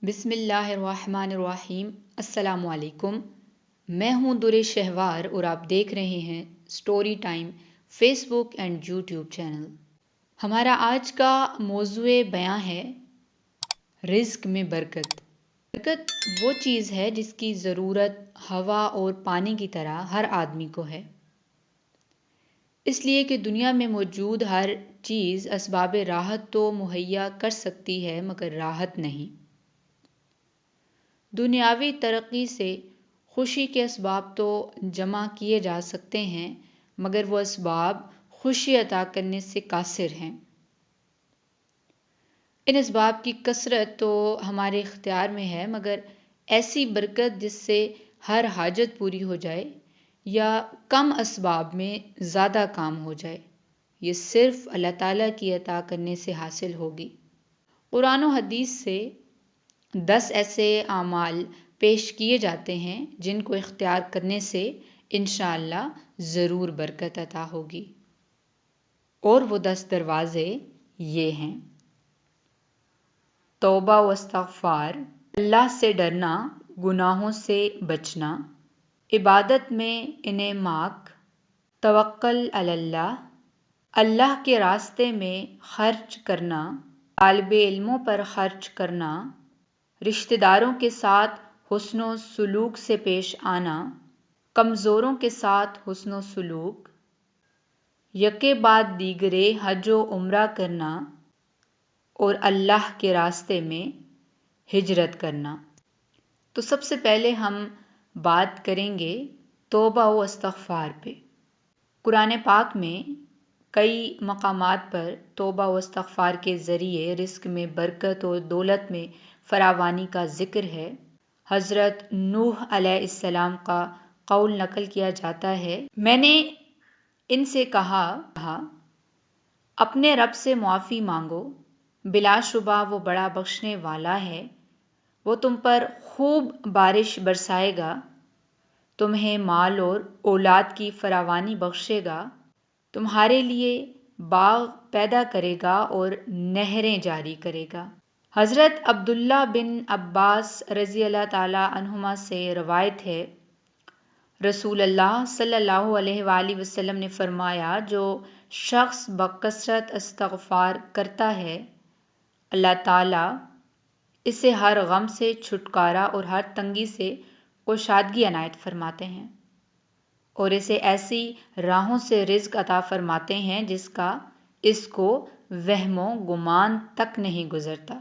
بسم اللہ الرحمن الرحیم۔ السلام علیکم۔ میں ہوں در شہوار اور آپ دیکھ رہے ہیں story time Facebook and YouTube channel. ہمارا آج کا موضوع بیان ہے رزق میں برکت۔ برکت وہ چیز ہے جس کی ضرورت ہوا اور پانی کی طرح ہر آدمی کو ہے، اس لیے کہ دنیا میں موجود ہر چیز اسباب راحت تو مہیا کر سکتی ہے مگر راحت نہیں۔ دنیاوی ترقی سے خوشی کے اسباب تو جمع کیے جا سکتے ہیں مگر وہ اسباب خوشی عطا کرنے سے قاصر ہیں۔ ان اسباب کی کثرت تو ہمارے اختیار میں ہے مگر ایسی برکت جس سے ہر حاجت پوری ہو جائے یا کم اسباب میں زیادہ کام ہو جائے، یہ صرف اللہ تعالیٰ کی عطا کرنے سے حاصل ہوگی۔ قرآن و حدیث سے 10 ایسے اعمال پیش کیے جاتے ہیں جن کو اختیار کرنے سے انشاءاللہ ضرور برکت عطا ہوگی، اور وہ 10 دروازے یہ ہیں: توبہ و استغفار، اللہ سے ڈرنا، گناہوں سے بچنا، عبادت میں انہماک، توکل علی اللہ، اللہ کے راستے میں خرچ کرنا، طالب علموں پر خرچ کرنا، رشتہ داروں کے ساتھ حسن و سلوک سے پیش آنا، کمزوروں کے ساتھ حسن و سلوک، یکے بعد دیگرے حج و عمرہ کرنا اور اللہ کے راستے میں ہجرت کرنا۔ تو سب سے پہلے ہم بات کریں گے توبہ و استغفار پہ۔ قرآن پاک میں کئی مقامات پر توبہ و استغفار کے ذریعے رزق میں برکت اور دولت میں فراوانی کا ذکر ہے۔ حضرت نوح علیہ السلام کا قول نقل کیا جاتا ہے، میں نے ان سے کہا اپنے رب سے معافی مانگو، بلا شبہ وہ بڑا بخشنے والا ہے، وہ تم پر خوب بارش برسائے گا، تمہیں مال اور اولاد کی فراوانی بخشے گا، تمہارے لیے باغ پیدا کرے گا اور نہریں جاری کرے گا۔ حضرت عبداللہ بن عباس رضی اللہ تعالیٰ عنہما سے روایت ہے، رسول اللہ صلی اللہ علیہ وآلہ وسلم نے فرمایا، جو شخص بکثرت استغفار کرتا ہے اللہ تعالیٰ اسے ہر غم سے چھٹکارا اور ہر تنگی سے کشادگی عنایت فرماتے ہیں، اور اسے ایسی راہوں سے رزق عطا فرماتے ہیں جس کا اس کو وہم و گمان تک نہیں گزرتا۔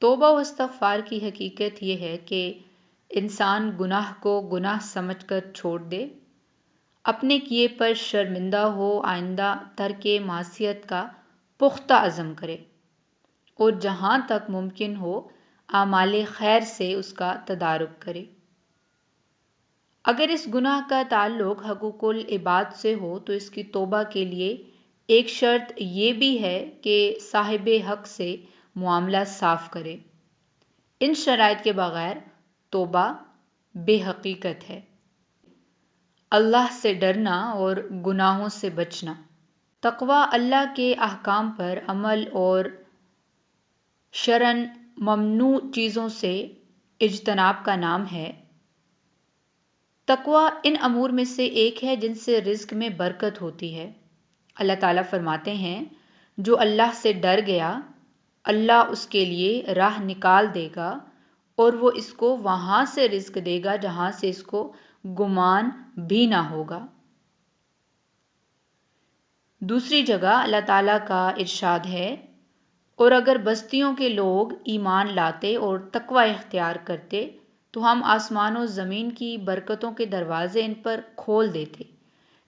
توبہ و استغفار کی حقیقت یہ ہے کہ انسان گناہ کو گناہ سمجھ کر چھوڑ دے، اپنے کیے پر شرمندہ ہو، آئندہ ترک معصیت کا پختہ عزم کرے اور جہاں تک ممکن ہو اعمال خیر سے اس کا تدارک کرے۔ اگر اس گناہ کا تعلق حقوق العباد سے ہو تو اس کی توبہ کے لیے ایک شرط یہ بھی ہے کہ صاحب حق سے معاملہ صاف کرے۔ ان شرائط کے بغیر توبہ بے حقیقت ہے۔ اللہ سے ڈرنا اور گناہوں سے بچنا۔ تقویٰ اللہ کے احکام پر عمل اور شرعاً ممنوع چیزوں سے اجتناب کا نام ہے۔ تقویٰ ان امور میں سے ایک ہے جن سے رزق میں برکت ہوتی ہے۔ اللہ تعالیٰ فرماتے ہیں، جو اللہ سے ڈر گیا اللہ اس کے لیے راہ نکال دے گا اور وہ اس کو وہاں سے رزق دے گا جہاں سے اس کو گمان بھی نہ ہوگا۔ دوسری جگہ اللہ تعالیٰ کا ارشاد ہے، اور اگر بستیوں کے لوگ ایمان لاتے اور تقوی اختیار کرتے تو ہم آسمان و زمین کی برکتوں کے دروازے ان پر کھول دیتے،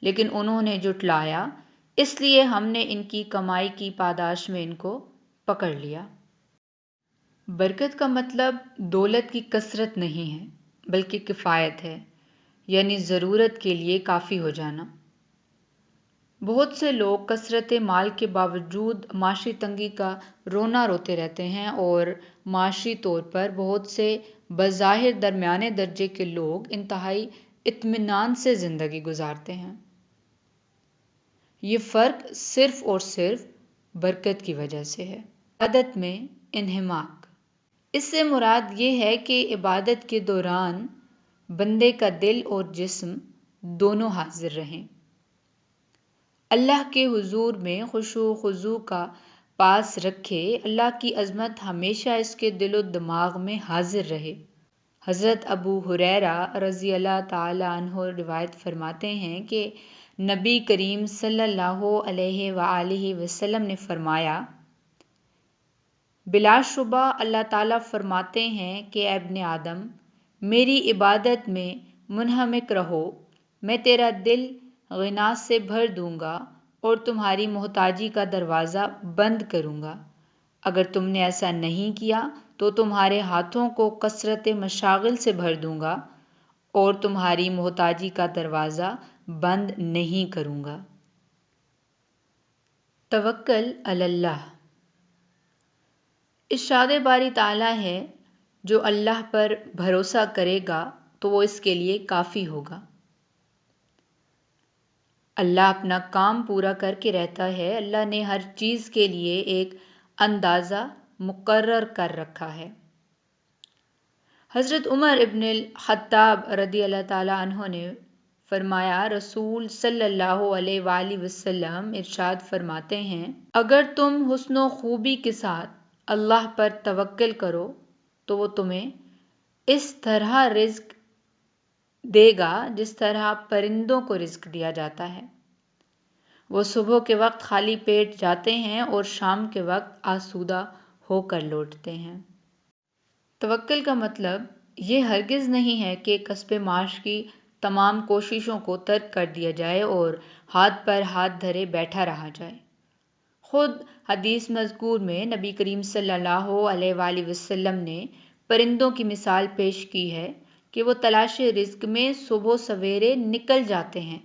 لیکن انہوں نے جھٹلایا، اس لیے ہم نے ان کی کمائی کی پاداش میں ان کو پکڑ لیا۔ برکت کا مطلب دولت کی کثرت نہیں ہے بلکہ کفایت ہے، یعنی ضرورت کے لیے کافی ہو جانا۔ بہت سے لوگ کثرت مال کے باوجود معاشی تنگی کا رونا روتے رہتے ہیں اور معاشی طور پر بہت سے بظاہر درمیانے درجے کے لوگ انتہائی اطمینان سے زندگی گزارتے ہیں۔ یہ فرق صرف اور صرف برکت کی وجہ سے ہے۔ عبادت میں انہماک۔ اس سے مراد یہ ہے کہ عبادت کے دوران بندے کا دل اور جسم دونوں حاضر رہیں، اللہ کے حضور میں خشوع و خضوع کا پاس رکھے، اللہ کی عظمت ہمیشہ اس کے دل و دماغ میں حاضر رہے۔ حضرت ابو ہریرہ رضی اللہ تعالی عنہ روایت فرماتے ہیں کہ نبی کریم صلی اللہ علیہ وآلہ وسلم نے فرمایا، بلا شبہ اللہ تعالیٰ فرماتے ہیں کہ اے ابن آدم، میری عبادت میں منہمک رہو، میں تیرا دل غنا سے بھر دوں گا اور تمہاری محتاجی کا دروازہ بند کروں گا۔ اگر تم نے ایسا نہیں کیا تو تمہارے ہاتھوں کو کثرت مشاغل سے بھر دوں گا اور تمہاری محتاجی کا دروازہ بند نہیں کروں گا۔ توکل علی اللہ۔ ارشاد باری تعالیٰ ہے، جو اللہ پر بھروسہ کرے گا تو وہ اس کے لیے کافی ہوگا۔ اللہ اپنا کام پورا کر کے رہتا ہے، اللہ نے ہر چیز کے لیے ایک اندازہ مقرر کر رکھا ہے۔ حضرت عمر ابن الخطاب رضی اللہ تعالیٰ عنہ نے فرمایا، رسول صلی اللہ علیہ وآلہ وسلم ارشاد فرماتے ہیں، اگر تم حسن و خوبی کے ساتھ اللہ پر توکل کرو تو وہ تمہیں اس طرح رزق دے گا جس طرح پرندوں کو رزق دیا جاتا ہے۔ وہ صبح کے وقت خالی پیٹ جاتے ہیں اور شام کے وقت آسودہ ہو کر لوٹتے ہیں۔ توکل کا مطلب یہ ہرگز نہیں ہے کہ کسب معاش کی تمام کوششوں کو ترک کر دیا جائے اور ہاتھ پر ہاتھ دھرے بیٹھا رہا جائے۔ خود حدیث مذکور میں نبی کریم صلی اللہ علیہ وآلہ وسلم نے پرندوں کی مثال پیش کی ہے کہ وہ تلاش رزق میں صبح سویرے نکل جاتے ہیں۔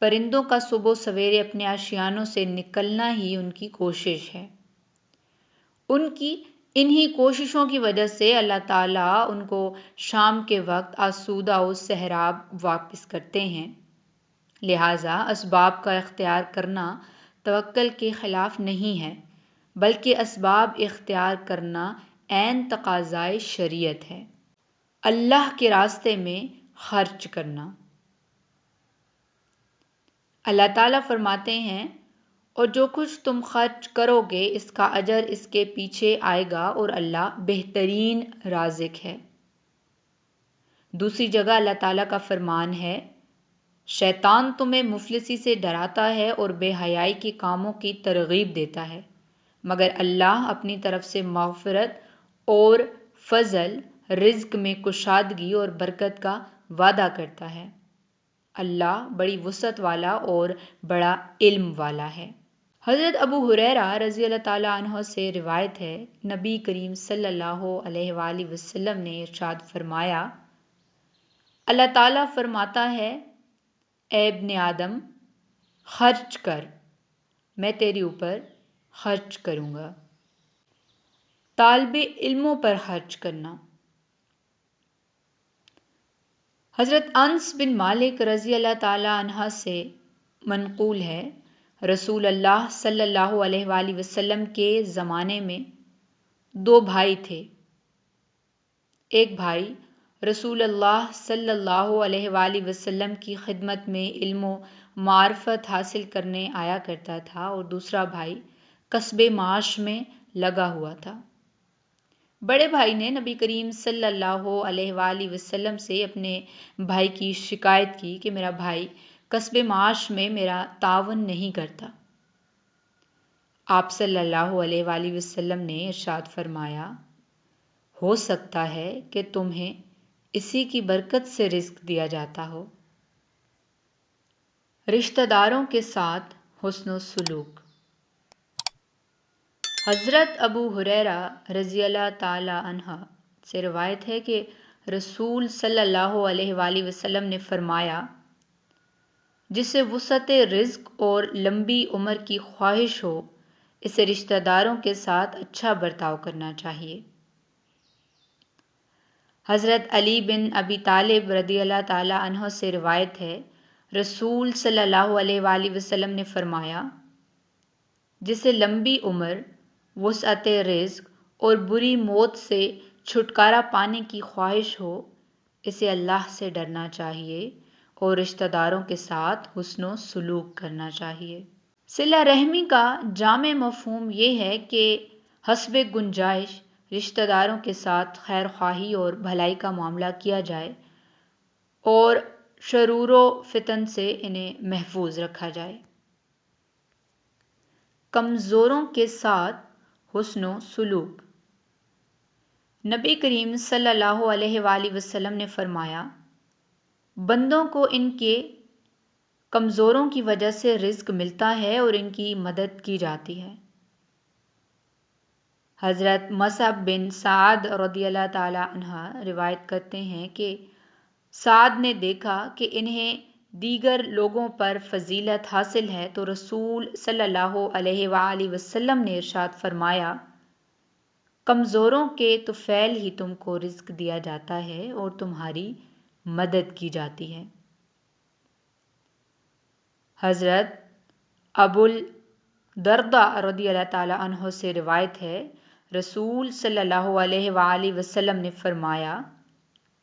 پرندوں کا صبح سویرے اپنے آشیانوں سے نکلنا ہی ان کی کوشش ہے۔ ان کی انہی کوششوں کی وجہ سے اللہ تعالیٰ ان کو شام کے وقت آسودہ و سحراب واپس کرتے ہیں۔ لہٰذا اسباب کا اختیار کرنا توکل کے خلاف نہیں ہے، بلکہ اسباب اختیار کرنا عین تقاضائے شریعت ہے۔ اللہ کے راستے میں خرچ کرنا۔ اللہ تعالیٰ فرماتے ہیں، اور جو کچھ تم خرچ کرو گے اس کا اجر اس کے پیچھے آئے گا اور اللہ بہترین رازق ہے۔ دوسری جگہ اللہ تعالیٰ کا فرمان ہے، شیطان تمہیں مفلسی سے ڈراتا ہے اور بے حیائی کے کاموں کی ترغیب دیتا ہے، مگر اللہ اپنی طرف سے مغفرت اور فضل، رزق میں کشادگی اور برکت کا وعدہ کرتا ہے۔ اللہ بڑی وسعت والا اور بڑا علم والا ہے۔ حضرت ابو ہریرہ رضی اللہ تعالیٰ عنہ سے روایت ہے، نبی کریم صلی اللہ علیہ وآلہ وسلم نے ارشاد فرمایا، اللہ تعالیٰ فرماتا ہے، اے ابن آدم، خرچ کر، میں تیرے اوپر خرچ کروں گا۔ طالب علموں پر خرچ کرنا۔ حضرت انس بن مالک رضی اللہ تعالیٰ عنہ سے منقول ہے، رسول اللہ صلی اللہ علیہ وآلہ وسلم کے زمانے میں دو بھائی تھے۔ ایک بھائی رسول اللہ صلی اللہ علیہ وآلہ وسلم کی خدمت میں علم و معرفت حاصل کرنے آیا کرتا تھا اور دوسرا بھائی کسب معاش میں لگا ہوا تھا۔ بڑے بھائی نے نبی کریم صلی اللہ علیہ وآلہ وسلم سے اپنے بھائی کی شکایت کی کہ میرا بھائی کسب معاش میں میرا تعاون نہیں کرتا۔ آپ صلی اللہ علیہ وآلہ وسلم نے ارشاد فرمایا، ہو سکتا ہے کہ تمہیں اسی کی برکت سے رزق دیا جاتا ہو۔ رشتہ داروں کے ساتھ حسن و سلوک۔ حضرت ابو ہریرہ رضی اللہ تعالی عنہ سے روایت ہے کہ رسول صلی اللہ علیہ وآلہ وسلم نے فرمایا، جسے وسعت رزق اور لمبی عمر کی خواہش ہو اسے رشتہ داروں کے ساتھ اچھا برتاؤ کرنا چاہیے۔ حضرت علی بن ابی طالب رضی اللہ تعالی عنہ سے روایت ہے، رسول صلی اللہ علیہ وآلہ وسلم نے فرمایا، جسے لمبی عمر، وسعت رزق اور بری موت سے چھٹکارا پانے کی خواہش ہو، اسے اللہ سے ڈرنا چاہیے اور رشتہ داروں کے ساتھ حسن و سلوک کرنا چاہیے۔ صلہ رحمی کا جامع مفہوم یہ ہے کہ حسب گنجائش رشتہ داروں کے ساتھ خیر خواہی اور بھلائی کا معاملہ کیا جائے اور شرور و فتن سے انہیں محفوظ رکھا جائے۔ کمزوروں کے ساتھ حسن و سلوک۔ نبی کریم صلی اللہ علیہ وآلہ وسلم نے فرمایا، بندوں کو ان کے کمزوروں کی وجہ سے رزق ملتا ہے اور ان کی مدد کی جاتی ہے۔ حضرت مصعب بن سعد رضی اللہ تعالی عنہ روایت کرتے ہیں کہ سعد نے دیکھا کہ انہیں دیگر لوگوں پر فضیلت حاصل ہے تو رسول صلی اللہ علیہ وآلہ وسلم نے ارشاد فرمایا، کمزوروں کے طفیل ہی تم کو رزق دیا جاتا ہے اور تمہاری مدد کی جاتی ہے۔ حضرت ابو الدرداء رضی اللہ تعالی عنہ سے روایت ہے، رسول صلی اللہ علیہ وآلہ وسلم نے فرمایا،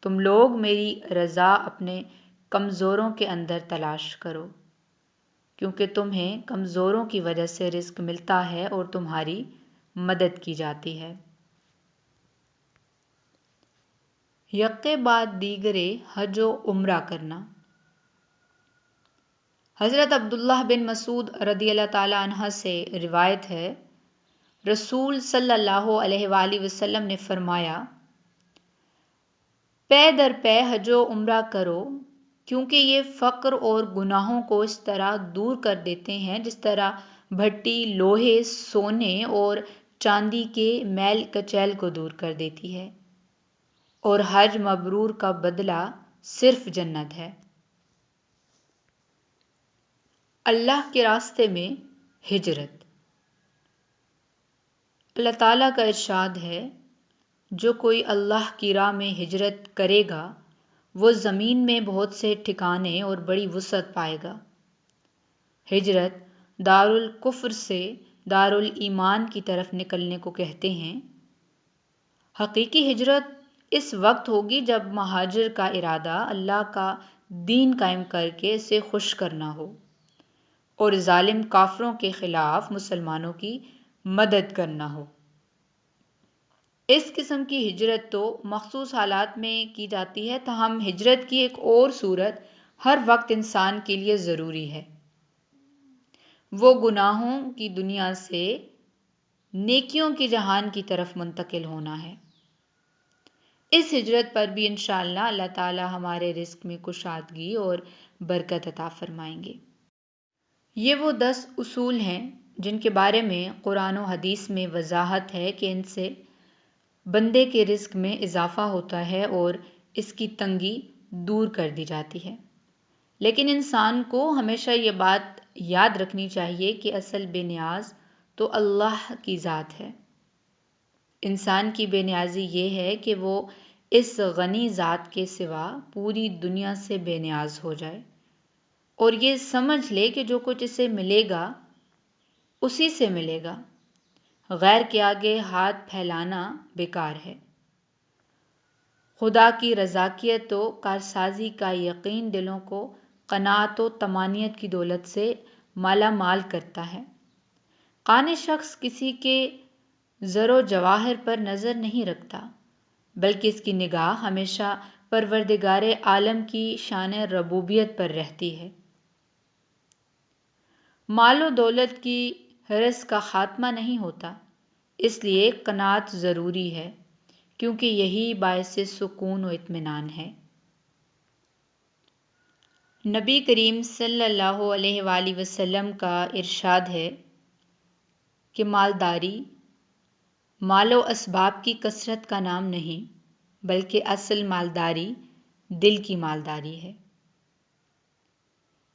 تم لوگ میری رضا اپنے کمزوروں کے اندر تلاش کرو، کیونکہ تمہیں کمزوروں کی وجہ سے رزق ملتا ہے اور تمہاری مدد کی جاتی ہے۔ یکے بعد دیگرے حج و عمرہ کرنا۔ حضرت عبداللہ بن مسعود رضی اللہ تعالی عنہ سے روایت ہے، رسول صلی اللہ علیہ وآلہ وسلم نے فرمایا، پے در پے حج و عمرہ کرو، کیونکہ یہ فقر اور گناہوں کو اس طرح دور کر دیتے ہیں جس طرح بھٹی لوہے، سونے اور چاندی کے میل کچیل کو دور کر دیتی ہے، اور حج مبرور کا بدلہ صرف جنت ہے۔ اللہ کے راستے میں ہجرت۔ اللہ تعالیٰ کا ارشاد ہے، جو کوئی اللہ کی راہ میں ہجرت کرے گا وہ زمین میں بہت سے ٹھکانے اور بڑی وسعت پائے گا۔ ہجرت دار الکفر سے دار الایمان کی طرف نکلنے کو کہتے ہیں۔ حقیقی ہجرت اس وقت ہوگی جب مہاجر کا ارادہ اللہ کا دین قائم کر کے اسے خوش کرنا ہو اور ظالم کافروں کے خلاف مسلمانوں کی مدد کرنا ہو۔ اس قسم کی ہجرت تو مخصوص حالات میں کی جاتی ہے، تاہم ہجرت کی ایک اور صورت ہر وقت انسان کے لیے ضروری ہے، وہ گناہوں کی دنیا سے نیکیوں کی جہان کی طرف منتقل ہونا ہے۔ اس ہجرت پر بھی انشاءاللہ اللہ تعالی ہمارے رزق میں کشادگی اور برکت عطا فرمائیں گے۔ یہ وہ 10 اصول ہیں جن کے بارے میں قرآن و حدیث میں وضاحت ہے کہ ان سے بندے کے رزق میں اضافہ ہوتا ہے اور اس کی تنگی دور کر دی جاتی ہے۔ لیکن انسان کو ہمیشہ یہ بات یاد رکھنی چاہیے کہ اصل بے نیاز تو اللہ کی ذات ہے۔ انسان کی بے نیازی یہ ہے کہ وہ اس غنی ذات کے سوا پوری دنیا سے بے نیاز ہو جائے اور یہ سمجھ لے کہ جو کچھ اسے ملے گا اسی سے ملے گا، غیر کے آگے ہاتھ پھیلانا بیکار ہے۔ خدا کی رضاکیت و کارسازی کا یقین دلوں کو قناعت و طمانینت کی دولت سے مالا مال کرتا ہے۔ قانع شخص کسی کے زر و جواہر پر نظر نہیں رکھتا، بلکہ اس کی نگاہ ہمیشہ پروردگار عالم کی شان ربوبیت پر رہتی ہے۔ مال و دولت کی حرص کا خاتمہ نہیں ہوتا، اس لیے قناعت ضروری ہے، کیونکہ یہی باعث سکون و اطمینان ہے۔ نبی کریم صلی اللہ علیہ وآلہ وسلم کا ارشاد ہے کہ مالداری مال و اسباب کی کثرت کا نام نہیں، بلکہ اصل مالداری دل کی مالداری ہے۔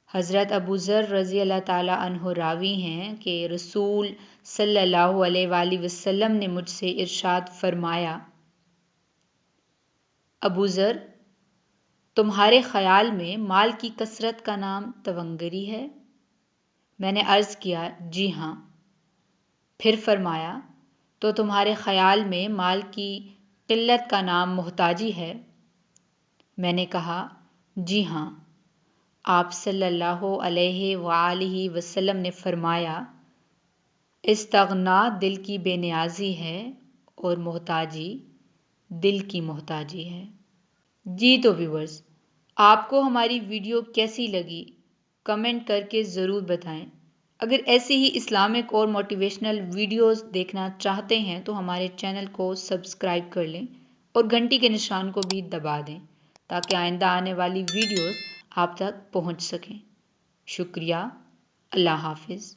حضرت ابو ذر رضی اللہ تعالی عنہ راوی ہیں کہ رسول صلی اللہ علیہ وآلہ وسلم نے مجھ سے ارشاد فرمایا، ابو ذر، تمہارے خیال میں مال کی کثرت کا نام تونگری ہے؟ میں نے عرض کیا، جی ہاں۔ پھر فرمایا تو تمہارے خیال میں مال کی قلت کا نام محتاجی ہے؟ میں نے کہا جی ہاں۔ آپ صلی اللہ علیہ وآلہ وسلم نے فرمایا استغنا دل کی بے نیازی ہے اور محتاجی دل کی محتاجی ہے۔ جی تو ویورز، آپ کو ہماری ویڈیو کیسی لگی کمنٹ کر کے ضرور بتائیں۔ اگر ایسی ہی اسلامک اور موٹیویشنل ویڈیوز دیکھنا چاہتے ہیں تو ہمارے چینل کو سبسکرائب کر لیں اور گھنٹی کے نشان کو بھی دبا دیں تاکہ آئندہ آنے والی ویڈیوز آپ تک پہنچ سکیں۔ شکریہ۔ اللہ حافظ۔